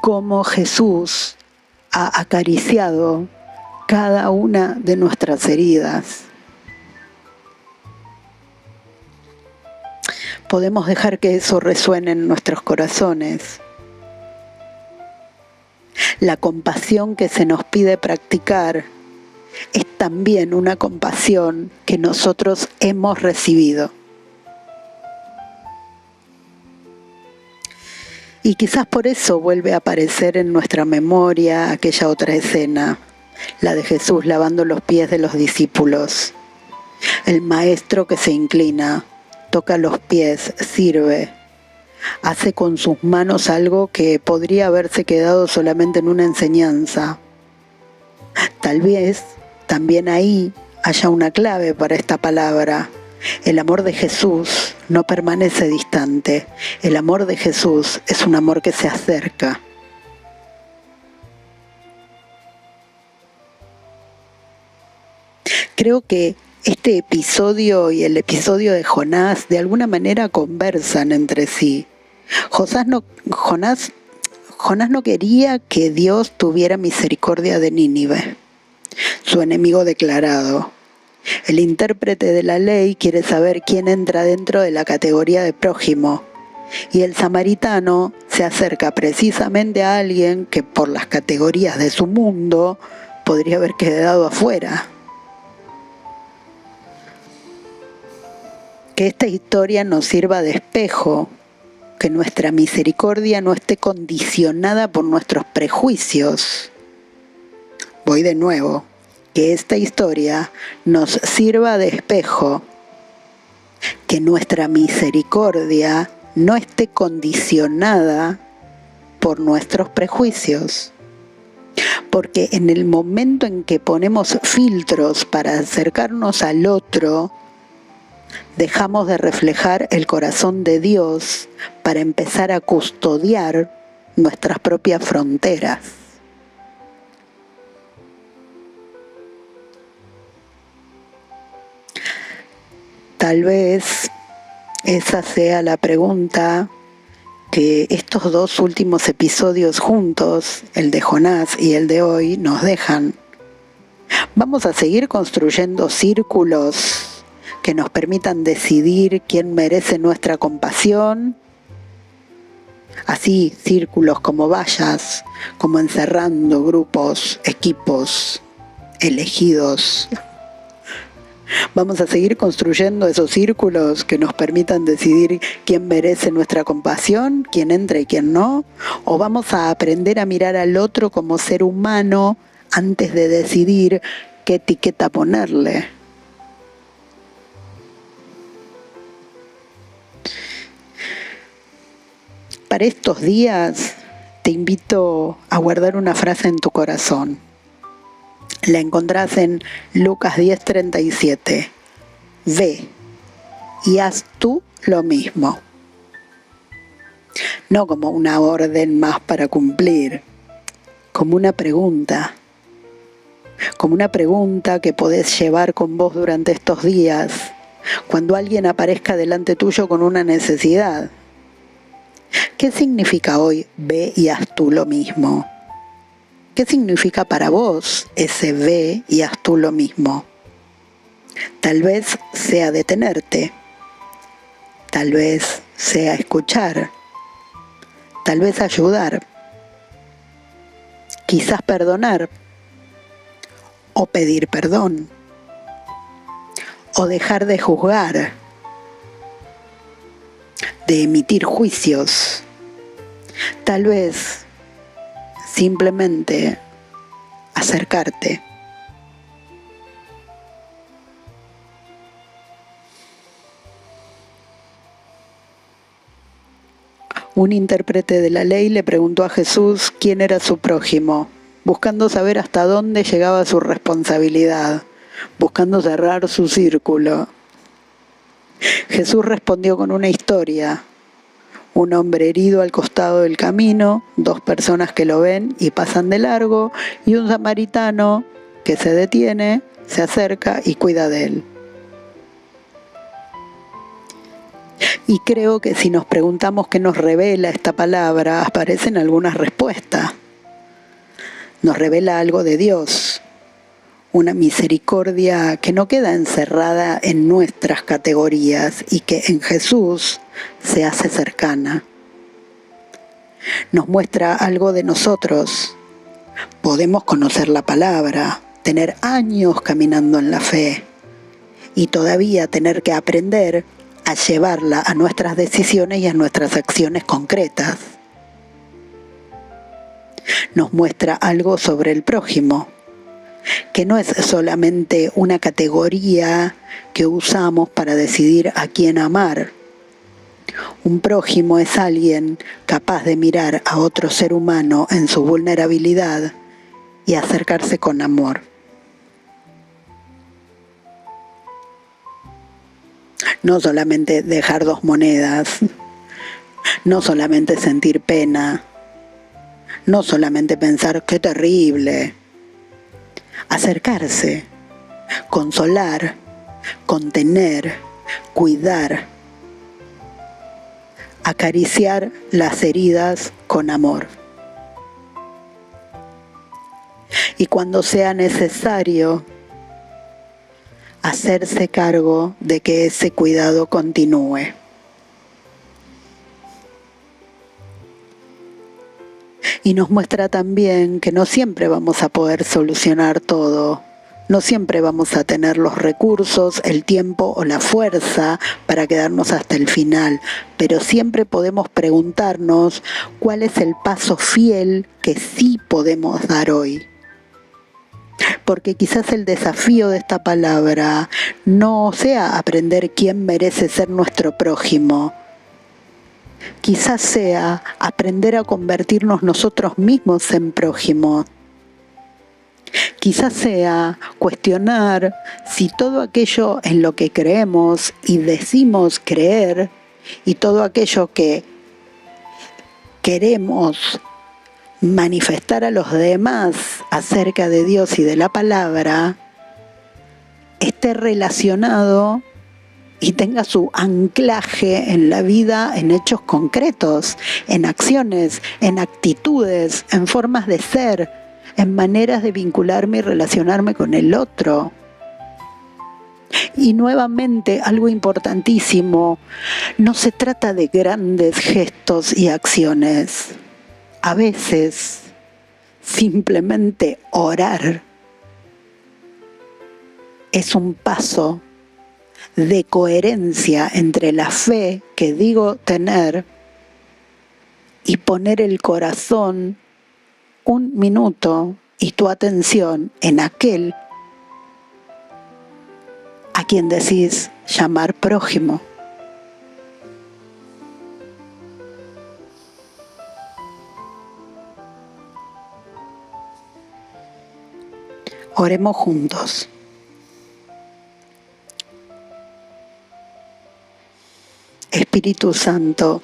cómo Jesús ha acariciado cada una de nuestras heridas. Podemos dejar que eso resuene en nuestros corazones. La compasión que se nos pide practicar es también una compasión que nosotros hemos recibido. Y quizás por eso vuelve a aparecer en nuestra memoria aquella otra escena, la de Jesús lavando los pies de los discípulos. El maestro que se inclina, toca los pies, sirve, hace con sus manos algo que podría haberse quedado solamente en una enseñanza. Tal vez también ahí haya una clave para esta palabra. El amor de Jesús no permanece distante. El amor de Jesús es un amor que se acerca. Creo que este episodio y el episodio de Jonás de alguna manera conversan entre sí. Jonás no quería que Dios tuviera misericordia de Nínive, su enemigo declarado. El intérprete de la ley quiere saber quién entra dentro de la categoría de prójimo, y el samaritano se acerca precisamente a alguien que por las categorías de su mundo podría haber quedado afuera. Que esta historia nos sirva de espejo, que nuestra misericordia no esté condicionada por nuestros prejuicios. Voy de nuevo, que esta historia nos sirva de espejo, que nuestra misericordia no esté condicionada por nuestros prejuicios. Porque en el momento en que ponemos filtros para acercarnos al otro, dejamos de reflejar el corazón de Dios para empezar a custodiar nuestras propias fronteras. Tal vez esa sea la pregunta que estos dos últimos episodios juntos, el de Jonás y el de hoy, nos dejan. ¿Vamos a seguir construyendo círculos que nos permitan decidir quién merece nuestra compasión? Así, círculos como vallas, como encerrando grupos, equipos, elegidos. ¿Vamos a seguir construyendo esos círculos que nos permitan decidir quién merece nuestra compasión, quién entra y quién no? ¿O vamos a aprender a mirar al otro como ser humano antes de decidir qué etiqueta ponerle? Para estos días te invito a guardar una frase en tu corazón. La encontrás en Lucas 10:37. Ve y haz tú lo mismo. No como una orden más para cumplir, como una pregunta. Como una pregunta que podés llevar con vos durante estos días, cuando alguien aparezca delante tuyo con una necesidad. ¿Qué significa hoy ve y haz tú lo mismo? ¿Qué significa para vos ese ve y haz tú lo mismo? Tal vez sea detenerte, tal vez sea escuchar, tal vez ayudar, quizás perdonar, o pedir perdón, o dejar de juzgar, de emitir juicios, tal vez simplemente acercarte. Un intérprete de la ley le preguntó a Jesús quién era su prójimo, buscando saber hasta dónde llegaba su responsabilidad, buscando cerrar su círculo. Jesús respondió con una historia. Un hombre herido al costado del camino, 2 personas que lo ven y pasan de largo, y un samaritano que se detiene, se acerca y cuida de él. Y creo que si nos preguntamos qué nos revela esta palabra, aparecen algunas respuestas. Nos revela algo de Dios, una misericordia que no queda encerrada en nuestras categorías y que en Jesús se hace cercana. Nos muestra algo de nosotros. Podemos conocer la palabra, tener años caminando en la fe y todavía tener que aprender a llevarla a nuestras decisiones y a nuestras acciones concretas. Nos muestra algo sobre el prójimo, que no es solamente una categoría que usamos para decidir a quién amar. Un prójimo es alguien capaz de mirar a otro ser humano en su vulnerabilidad y acercarse con amor. No solamente dejar 2 monedas, no solamente sentir pena, no solamente pensar qué terrible. Acercarse, consolar, contener, cuidar, acariciar las heridas con amor. Y cuando sea necesario, hacerse cargo de que ese cuidado continúe. Y nos muestra también que no siempre vamos a poder solucionar todo, no siempre vamos a tener los recursos, el tiempo o la fuerza para quedarnos hasta el final, pero siempre podemos preguntarnos cuál es el paso fiel que sí podemos dar hoy. Porque quizás el desafío de esta palabra no sea aprender quién merece ser nuestro prójimo. Quizás sea aprender a convertirnos nosotros mismos en prójimos. Quizás sea cuestionar si todo aquello en lo que creemos y decimos creer y todo aquello que queremos manifestar a los demás acerca de Dios y de la palabra esté relacionado y tenga su anclaje en la vida, en hechos concretos, en acciones, en actitudes, en formas de ser, en maneras de vincularme y relacionarme con el otro. Y nuevamente, algo importantísimo, no se trata de grandes gestos y acciones. A veces, simplemente orar es un paso de coherencia entre la fe que digo tener y poner el corazón 1 minuto y tu atención en aquel a quien decís llamar prójimo. Oremos juntos. Espíritu Santo,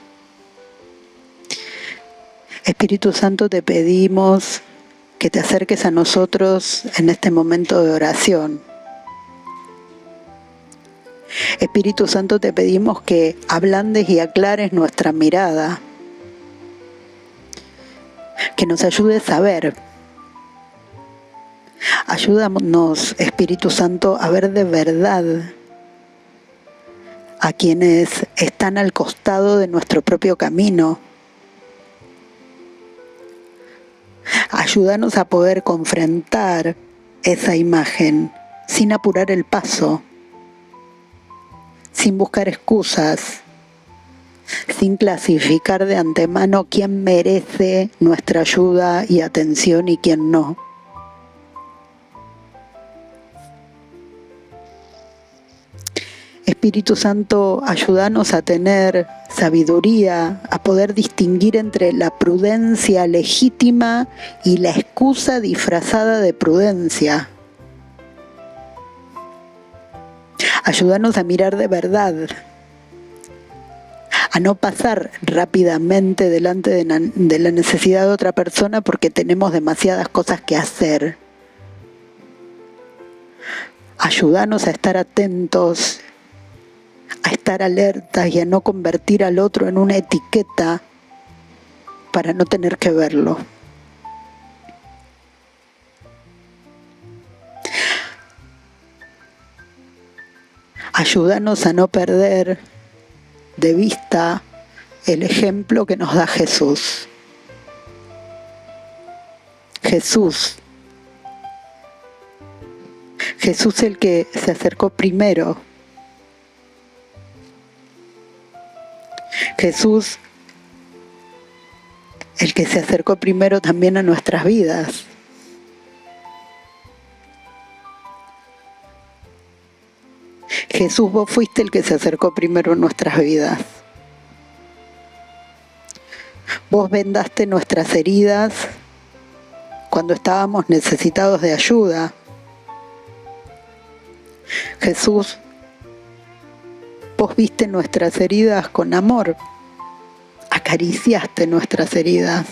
te pedimos que te acerques a nosotros en este momento de oración. Espíritu Santo, te pedimos que ablandes y aclares nuestra mirada, que nos ayudes a ver. Ayúdanos, Espíritu Santo, a ver de verdad a quienes están al costado de nuestro propio camino. Ayúdanos a poder confrontar esa imagen sin apurar el paso, sin buscar excusas, sin clasificar de antemano quién merece nuestra ayuda y atención y quién no. Espíritu Santo, ayúdanos a tener sabiduría, a poder distinguir entre la prudencia legítima y la excusa disfrazada de prudencia. Ayúdanos a mirar de verdad, a no pasar rápidamente delante de la necesidad de otra persona porque tenemos demasiadas cosas que hacer. Ayúdanos a estar atentos, a estar alertas y a no convertir al otro en una etiqueta para no tener que verlo. Ayúdanos a no perder de vista el ejemplo que nos da Jesús. Jesús el que se acercó primero. Jesús el que se acercó primero también a nuestras vidas. Jesús, vos fuiste el que se acercó primero a nuestras vidas. Vos vendaste nuestras heridas cuando estábamos necesitados de ayuda. Jesús, vos viste nuestras heridas con amor, acariciaste nuestras heridas.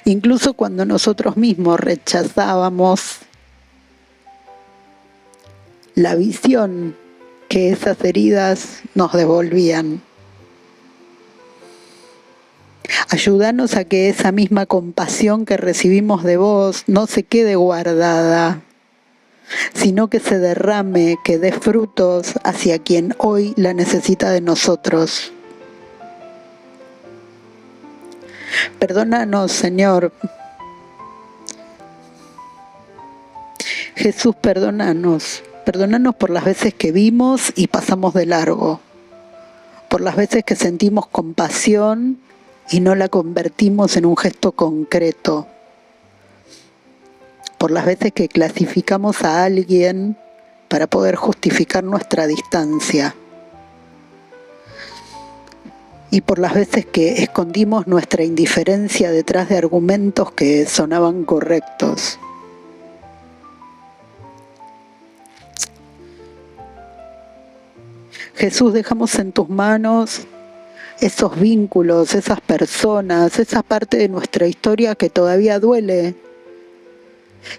Incluso cuando nosotros mismos rechazábamos la visión que esas heridas nos devolvían. Ayúdanos a que esa misma compasión que recibimos de vos no se quede guardada, sino que se derrame, que dé frutos hacia quien hoy la necesita de nosotros. Perdónanos, Señor. Jesús, perdónanos. Perdónanos por las veces que vimos y pasamos de largo, por las veces que sentimos compasión y no la convertimos en un gesto concreto, por las veces que clasificamos a alguien para poder justificar nuestra distancia y por las veces que escondimos nuestra indiferencia detrás de argumentos que sonaban correctos. Jesús, dejamos en tus manos esos vínculos, esas personas, esa parte de nuestra historia que todavía duele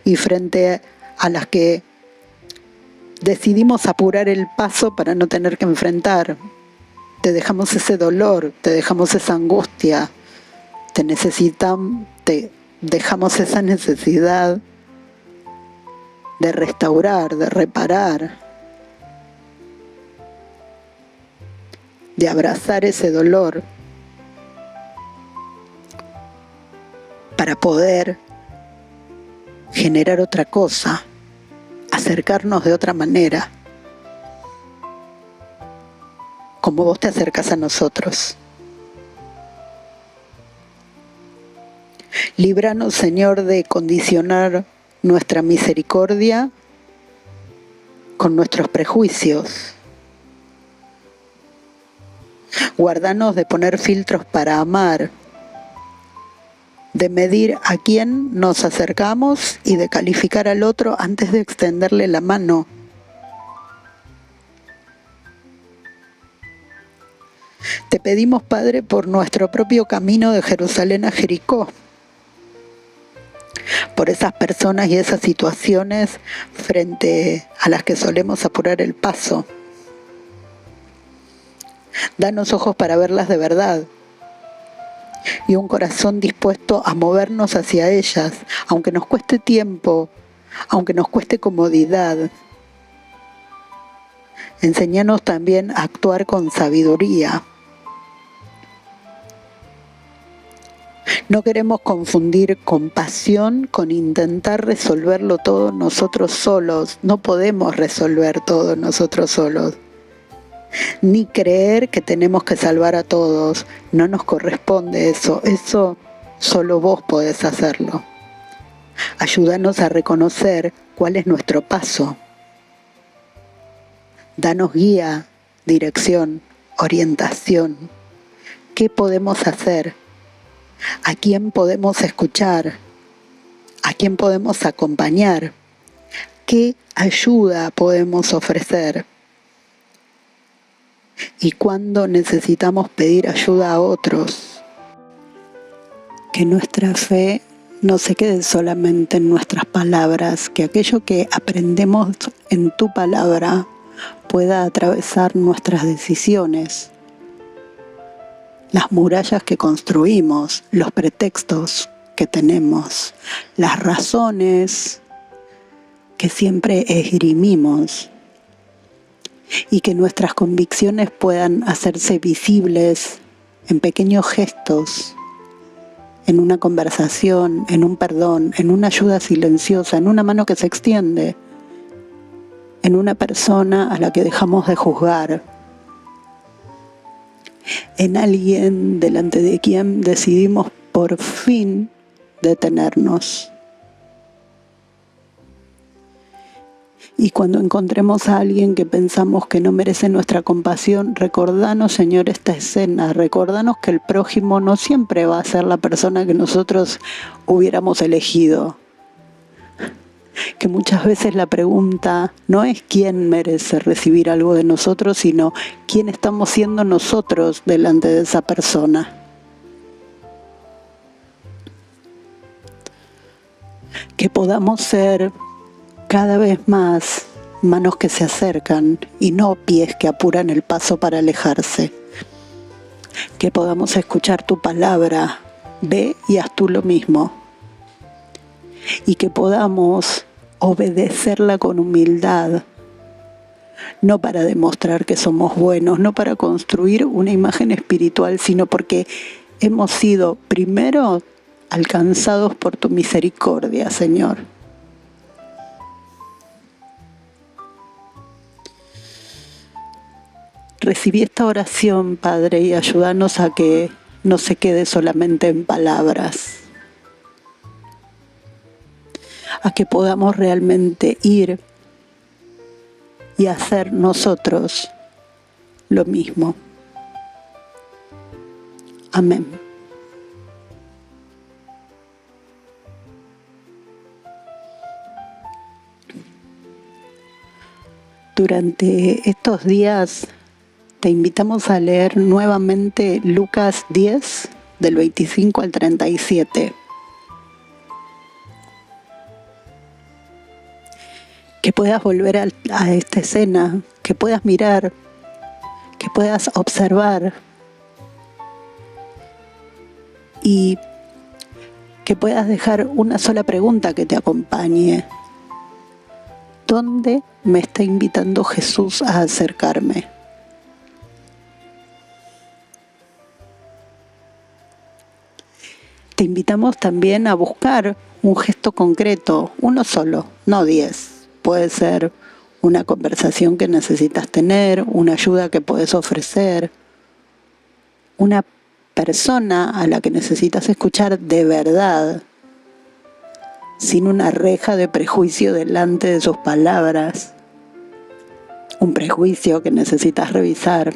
y frente a las que decidimos apurar el paso para no tener que enfrentar. Te dejamos ese dolor, te dejamos esa angustia, te dejamos esa necesidad de restaurar, de reparar, de abrazar ese dolor para poder generar otra cosa, acercarnos de otra manera, como vos te acercas a nosotros. Líbranos, Señor, de condicionar nuestra misericordia con nuestros prejuicios. Guardanos de poner filtros para amar, de medir a quién nos acercamos y de calificar al otro antes de extenderle la mano. Te pedimos, Padre, por nuestro propio camino de Jerusalén a Jericó, por esas personas y esas situaciones frente a las que solemos apurar el paso. Danos ojos para verlas de verdad y un corazón dispuesto a movernos hacia ellas, aunque nos cueste tiempo, aunque nos cueste comodidad. Enséñanos también a actuar con sabiduría. No queremos confundir compasión con intentar resolverlo todo nosotros solos. No podemos resolver todo nosotros solos. Ni creer que tenemos que salvar a todos. No nos corresponde eso. Eso solo vos podés hacerlo. Ayúdanos a reconocer cuál es nuestro paso. Danos guía, dirección, orientación. ¿Qué podemos hacer? ¿A quién podemos escuchar? ¿A quién podemos acompañar? ¿Qué ayuda podemos ofrecer? ¿Y cuándo necesitamos pedir ayuda a otros? Que nuestra fe no se quede solamente en nuestras palabras, que aquello que aprendemos en tu palabra pueda atravesar nuestras decisiones, las murallas que construimos, los pretextos que tenemos, las razones que siempre esgrimimos, y que nuestras convicciones puedan hacerse visibles en pequeños gestos, en una conversación, en un perdón, en una ayuda silenciosa, en una mano que se extiende, en una persona a la que dejamos de juzgar, en alguien delante de quien decidimos por fin detenernos. Y cuando encontremos a alguien que pensamos que no merece nuestra compasión, recordanos, Señor, esta escena, recordanos que el prójimo no siempre va a ser la persona que nosotros hubiéramos elegido. Que muchas veces la pregunta no es quién merece recibir algo de nosotros, sino quién estamos siendo nosotros delante de esa persona. Que podamos ser cada vez más manos que se acercan y no pies que apuran el paso para alejarse. Que podamos escuchar tu palabra, ve y haz tú lo mismo. Y que podamos obedecerla con humildad, no para demostrar que somos buenos, no para construir una imagen espiritual, sino porque hemos sido primero alcanzados por tu misericordia, Señor. Recibí esta oración, Padre, y ayúdanos a que no se quede solamente en palabras, a que podamos realmente ir y hacer nosotros lo mismo. Amén. Durante estos días te invitamos a leer nuevamente Lucas 10, del 25 al 37. Que puedas volver a esta escena, que puedas mirar, que puedas observar y que puedas dejar una sola pregunta que te acompañe. ¿Dónde me está invitando Jesús a acercarme? Te invitamos también a buscar un gesto concreto, uno solo, no 10. Puede ser una conversación que necesitas tener, una ayuda que puedes ofrecer, una persona a la que necesitas escuchar de verdad, sin una reja de prejuicio delante de sus palabras, un prejuicio que necesitas revisar,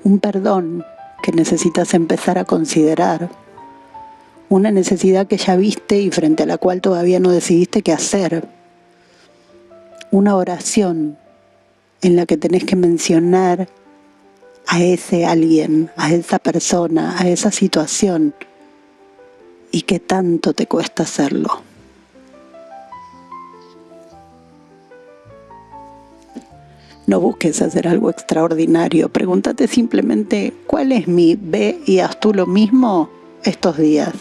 un perdón que necesitas empezar a considerar, una necesidad que ya viste y frente a la cual todavía no decidiste qué hacer, una oración en la que tenés que mencionar a ese alguien, a esa persona, a esa situación, y que tanto te cuesta hacerlo. No busques hacer algo extraordinario, pregúntate simplemente ¿cuál es mi ve y haz tú lo mismo estos días?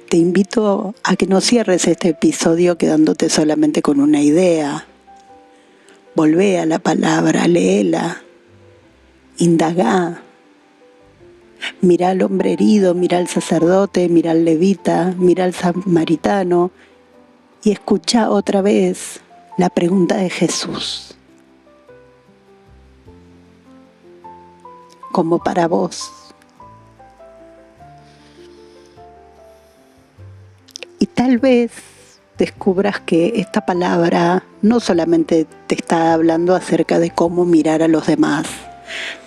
Te invito a que no cierres este episodio quedándote solamente con una idea. Volvé a la palabra, léela, indagá. Mirá al hombre herido, mirá al sacerdote, mirá al levita, mirá al samaritano y escuchá otra vez la pregunta de Jesús. Como para vos. Y tal vez descubras que esta palabra no solamente te está hablando acerca de cómo mirar a los demás,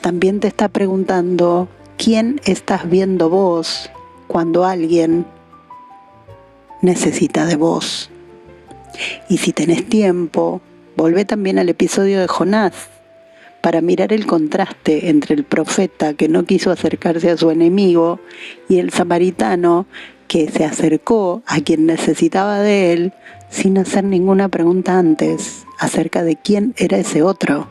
también te está preguntando quién estás viendo vos cuando alguien necesita de vos. Y si tenés tiempo, volvé también al episodio de Jonás para mirar el contraste entre el profeta que no quiso acercarse a su enemigo y el samaritano que se acercó a quien necesitaba de él sin hacer ninguna pregunta antes acerca de quién era ese otro.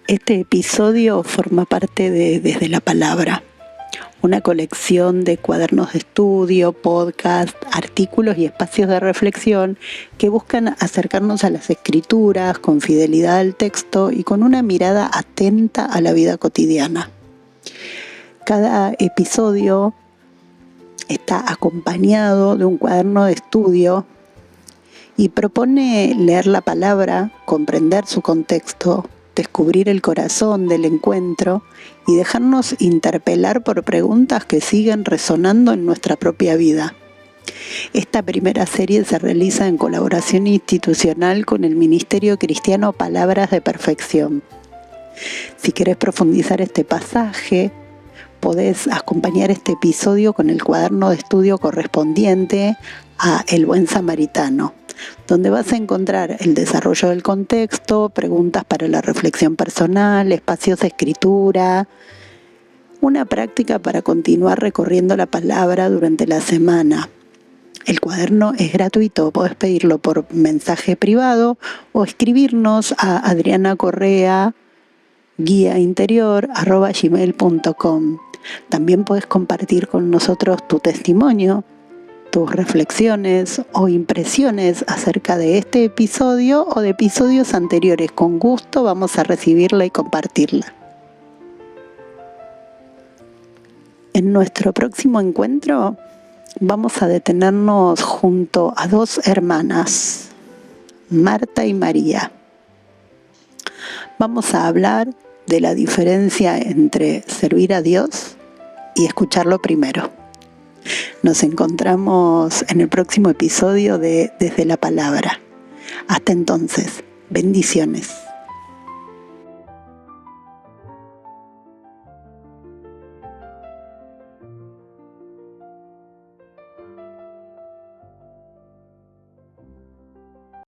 Este episodio forma parte de Desde la Palabra, una colección de cuadernos de estudio, podcasts, artículos y espacios de reflexión que buscan acercarnos a las escrituras con fidelidad al texto y con una mirada atenta a la vida cotidiana. Cada episodio está acompañado de un cuaderno de estudio y propone leer la palabra, comprender su contexto, descubrir el corazón del encuentro y dejarnos interpelar por preguntas que siguen resonando en nuestra propia vida. Esta primera serie se realiza en colaboración institucional con el Ministerio Cristiano Palabras de Perfección. Si querés profundizar este pasaje, podés acompañar este episodio con el cuaderno de estudio correspondiente a El Buen Samaritano, donde vas a encontrar el desarrollo del contexto, preguntas para la reflexión personal, espacios de escritura, una práctica para continuar recorriendo la palabra durante la semana. El cuaderno es gratuito, podés pedirlo por mensaje privado o escribirnos a adrianacorrea@gmail.com. También podés compartir con nosotros tu testimonio, tus reflexiones o impresiones acerca de este episodio o de episodios anteriores. Con gusto vamos a recibirla y compartirla. En nuestro próximo encuentro vamos a detenernos junto a dos hermanas, Marta y María. Vamos a hablar de la diferencia entre servir a Dios y escucharlo primero. Nos encontramos en el próximo episodio de Desde la Palabra. Hasta entonces, bendiciones.